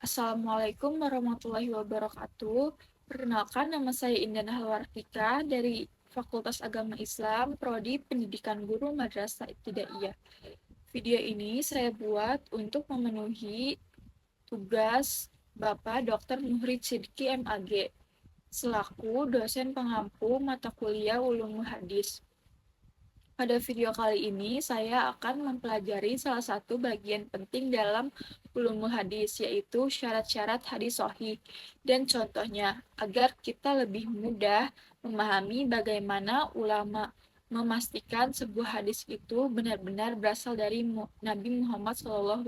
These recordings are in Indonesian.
Assalamualaikum warahmatullahi wabarakatuh. Perkenalkan, nama saya Indah Nahwartika dari Fakultas Agama Islam, Prodi Pendidikan Guru Madrasah Ibtidaiyah. Video ini saya buat untuk memenuhi tugas Bapak Dr. Muhrid Sidki MAG selaku dosen pengampu mata kuliah Ulumul Hadis. Pada video kali ini, saya akan mempelajari salah satu bagian penting dalam ulumul hadis, yaitu syarat-syarat hadis sahih dan contohnya, agar kita lebih mudah memahami bagaimana ulama memastikan sebuah hadis itu benar-benar berasal dari Nabi Muhammad SAW.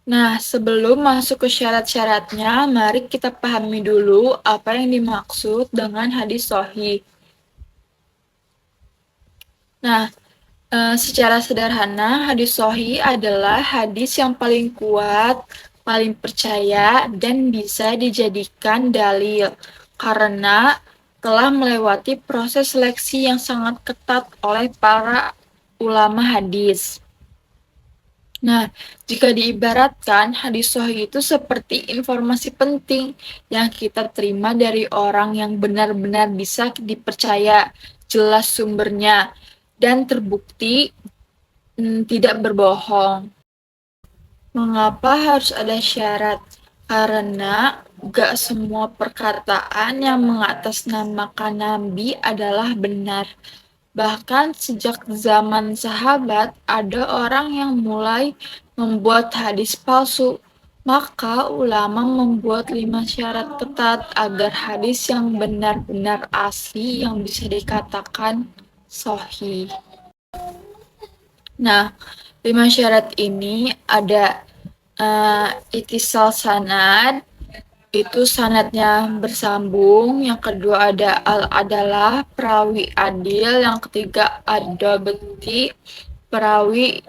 Nah, sebelum masuk ke syarat-syaratnya, mari kita pahami dulu apa yang dimaksud dengan hadis sahih. Nah, secara sederhana, hadis sahih adalah hadis yang paling kuat, paling percaya, dan bisa dijadikan dalil karena telah melewati proses seleksi yang sangat ketat oleh para ulama hadis. Nah, jika diibaratkan, hadis sahih itu seperti informasi penting yang kita terima dari orang yang benar-benar bisa dipercaya, jelas sumbernya, dan terbukti tidak berbohong. Mengapa harus ada syarat? Karena gak semua perkataan yang mengatasnamakan Nabi adalah benar. Bahkan sejak zaman sahabat, ada orang yang mulai membuat hadis palsu. Maka ulama membuat 5 syarat ketat agar hadis yang benar-benar asli yang bisa dikatakan sahih. Nah, 5 syarat ini ada itisal sanad, itu sanadnya bersambung. Yang kedua ada al-adalah, perawi adil. Yang ketiga ad-dabti, perawi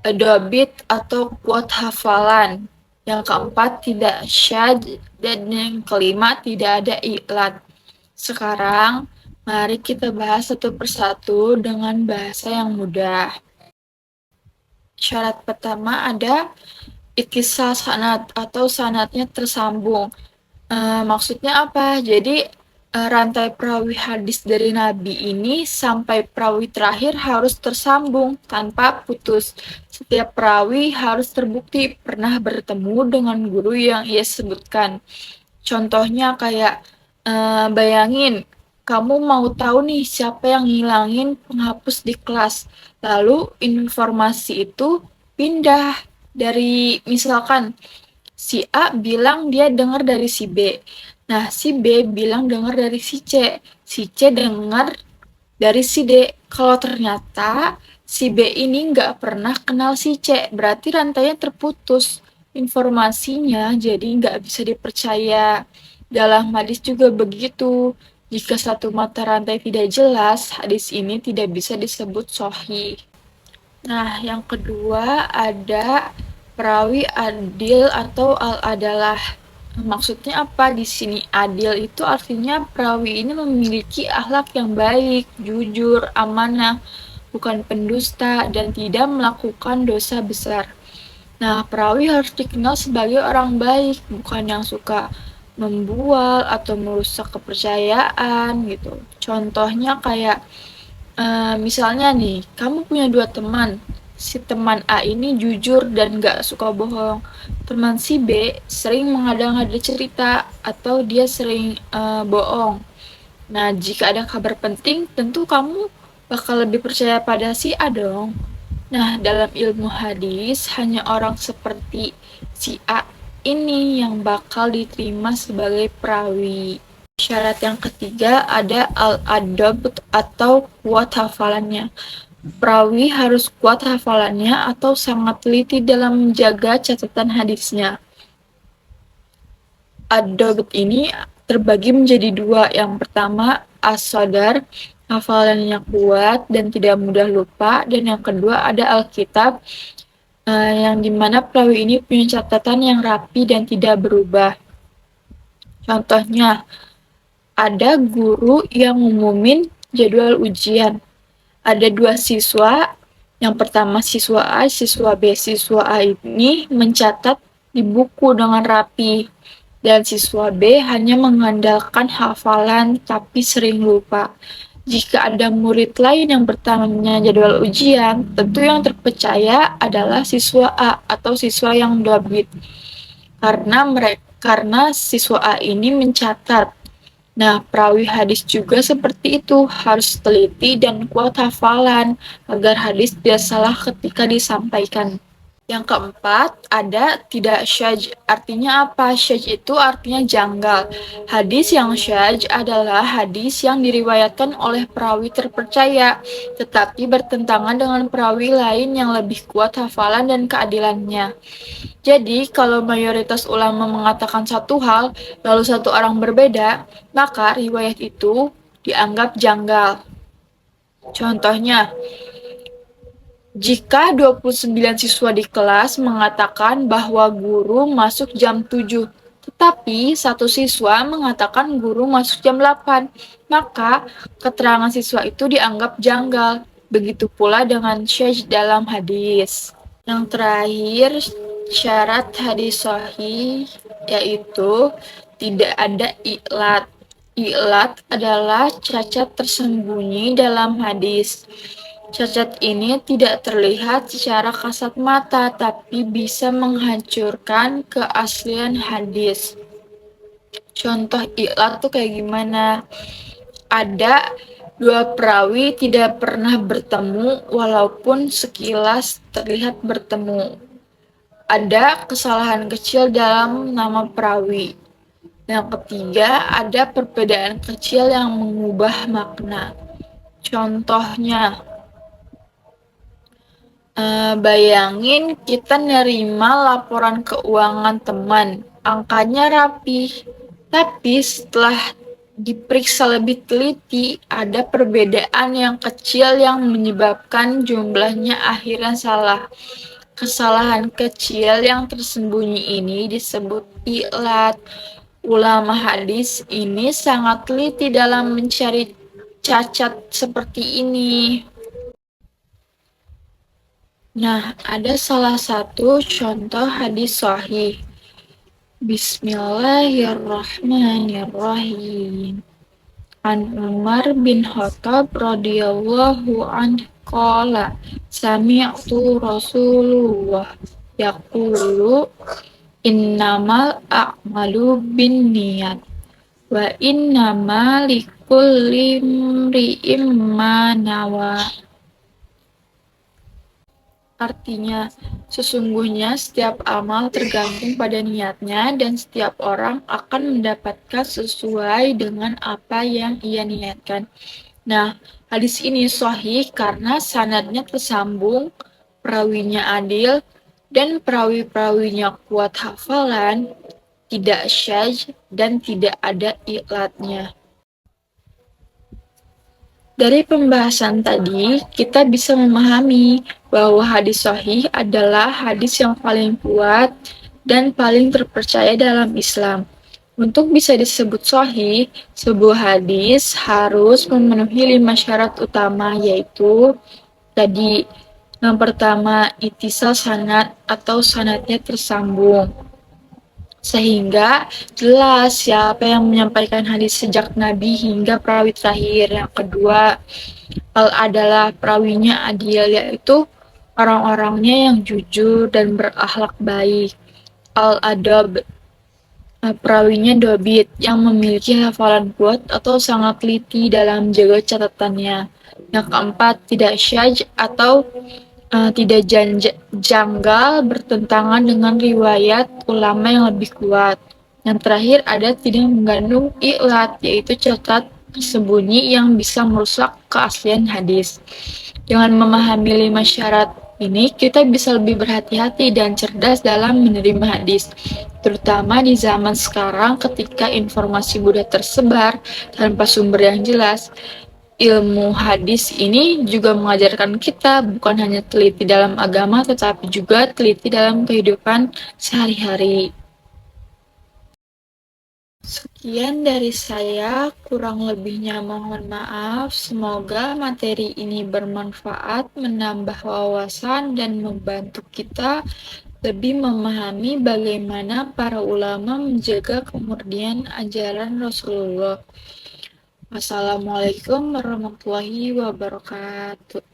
dobit atau kuat hafalan. Yang keempat tidak syadz, dan yang kelima tidak ada iklat. Sekarang mari kita bahas satu persatu dengan bahasa yang mudah. Syarat pertama ada itisal sanad atau sanadnya tersambung. Maksudnya apa? Jadi rantai perawi hadis dari Nabi ini sampai perawi terakhir harus tersambung tanpa putus. Setiap perawi harus terbukti pernah bertemu dengan guru yang ia sebutkan. Contohnya kayak bayangin, kamu mau tahu nih siapa yang ngilangin penghapus di kelas. Lalu informasi itu pindah dari misalkan si A bilang dia dengar dari si B. Nah, si B bilang dengar dari si C. Si C dengar dari si D. Kalau ternyata si B ini nggak pernah kenal si C, berarti rantainya terputus. Informasinya jadi nggak bisa dipercaya. Dalam hadis juga begitu. Jika satu mata rantai tidak jelas, hadis ini tidak bisa disebut sahih. Nah, yang kedua ada perawi adil atau al-adalah. Maksudnya apa di sini? Adil itu artinya perawi ini memiliki akhlak yang baik, jujur, amanah, bukan pendusta, dan tidak melakukan dosa besar. Nah, perawi harus dikenal sebagai orang baik, bukan yang suka membual atau merusak kepercayaan gitu. Contohnya kayak misalnya nih, kamu punya 2 teman. Si teman A ini jujur dan gak suka bohong. Teman si B sering mengada-ngada cerita atau dia sering bohong. Nah, jika ada kabar penting, tentu kamu bakal lebih percaya pada si A dong. Nah, dalam ilmu hadis, hanya orang seperti si A ini yang bakal diterima sebagai perawi. Syarat yang ketiga ada al-adabt atau kuat hafalannya. Perawi harus kuat hafalannya atau sangat teliti dalam menjaga catatan hadisnya. Ad-dabt ini terbagi menjadi 2. Yang pertama as-sadar, hafalannya kuat dan tidak mudah lupa, dan yang kedua ada al-kitab, yang dimana perawi ini punya catatan yang rapi dan tidak berubah. Contohnya, ada guru yang ngumumin jadwal ujian. Ada 2 siswa, yang pertama siswa A, siswa B. Siswa A ini mencatat di buku dengan rapi, dan siswa B hanya mengandalkan hafalan tapi sering lupa. Jika ada murid lain yang bertanya jadwal ujian, tentu yang terpercaya adalah siswa A atau siswa yang dobit, karena siswa A ini mencatat. Nah, perawi hadis juga seperti itu, harus teliti dan kuat hafalan agar hadis tidak salah ketika disampaikan. Yang keempat, ada tidak syadz. Artinya apa? Syadz itu artinya janggal. Hadis yang syadz adalah hadis yang diriwayatkan oleh perawi terpercaya, tetapi bertentangan dengan perawi lain yang lebih kuat hafalan dan keadilannya. Jadi, kalau mayoritas ulama mengatakan satu hal, lalu satu orang berbeda, maka riwayat itu dianggap janggal. Contohnya, jika 29 siswa di kelas mengatakan bahwa guru masuk jam 7, tetapi satu siswa mengatakan guru masuk jam 8, maka keterangan siswa itu dianggap janggal. Begitu pula dengan syadz dalam hadis. Yang terakhir, syarat hadis sahih yaitu tidak ada i'lat. I'lat adalah cacat tersembunyi dalam hadis. Cacat ini tidak terlihat secara kasat mata, tapi bisa menghancurkan keaslian hadis. Contoh i'lat tuh kayak gimana? Ada dua perawi tidak pernah bertemu walaupun sekilas terlihat bertemu. Ada kesalahan kecil dalam nama perawi. Yang ketiga, ada perbedaan kecil yang mengubah makna. Contohnya, bayangin kita nerima laporan keuangan teman, angkanya rapi, tapi setelah diperiksa lebih teliti, ada perbedaan yang kecil yang menyebabkan jumlahnya akhirnya salah. Kesalahan kecil yang tersembunyi ini disebut i'lat. Ulama hadis ini sangat teliti dalam mencari cacat seperti ini. Nah, ada salah satu contoh hadis sahih. Bismillahirrahmanirrahim. An Umar bin Khattab radhiyallahu anhu qala sami'tu Rasulullah yaqulu innamal a'malu binniyat wa innama likulli imri'in ma nawa. Artinya, sesungguhnya setiap amal tergantung pada niatnya dan setiap orang akan mendapatkan sesuai dengan apa yang ia niatkan. Nah, hadis ini sahih karena sanadnya tersambung, perawinya adil, dan perawi-perawinya kuat hafalan, tidak syadz, dan tidak ada i'latnya. Dari pembahasan tadi, kita bisa memahami bahwa hadis sahih adalah hadis yang paling kuat dan paling terpercaya dalam Islam. Untuk bisa disebut sahih, sebuah hadis harus memenuhi 5 syarat utama, yaitu tadi, yang pertama, ittisal sanad atau sanadnya tersambung, sehingga jelas siapa yang menyampaikan hadis sejak Nabi hingga perawi terakhir. Yang kedua, adalah perawinya adil, yaitu orang-orangnya yang jujur dan berakhlak baik. Al-adab, perawinya dobit, yang memiliki hafalan kuat atau sangat teliti dalam jaga catatannya. Yang keempat, tidak syadz atau tidak janggal bertentangan dengan riwayat ulama yang lebih kuat. Yang terakhir ada tidak mengandung i'lat, yaitu cacat tersembunyi yang bisa merusak keaslian hadis. Dengan memahami 5 syarat ini, kita bisa lebih berhati-hati dan cerdas dalam menerima hadis, terutama di zaman sekarang ketika informasi mudah tersebar tanpa sumber yang jelas. Ilmu hadis ini juga mengajarkan kita bukan hanya teliti dalam agama, tetapi juga teliti dalam kehidupan sehari-hari. Sekian dari saya, kurang lebihnya mohon maaf. Semoga materi ini bermanfaat, menambah wawasan, dan membantu kita lebih memahami bagaimana para ulama menjaga kemurnian ajaran Rasulullah. Wassalamualaikum warahmatullahi wabarakatuh.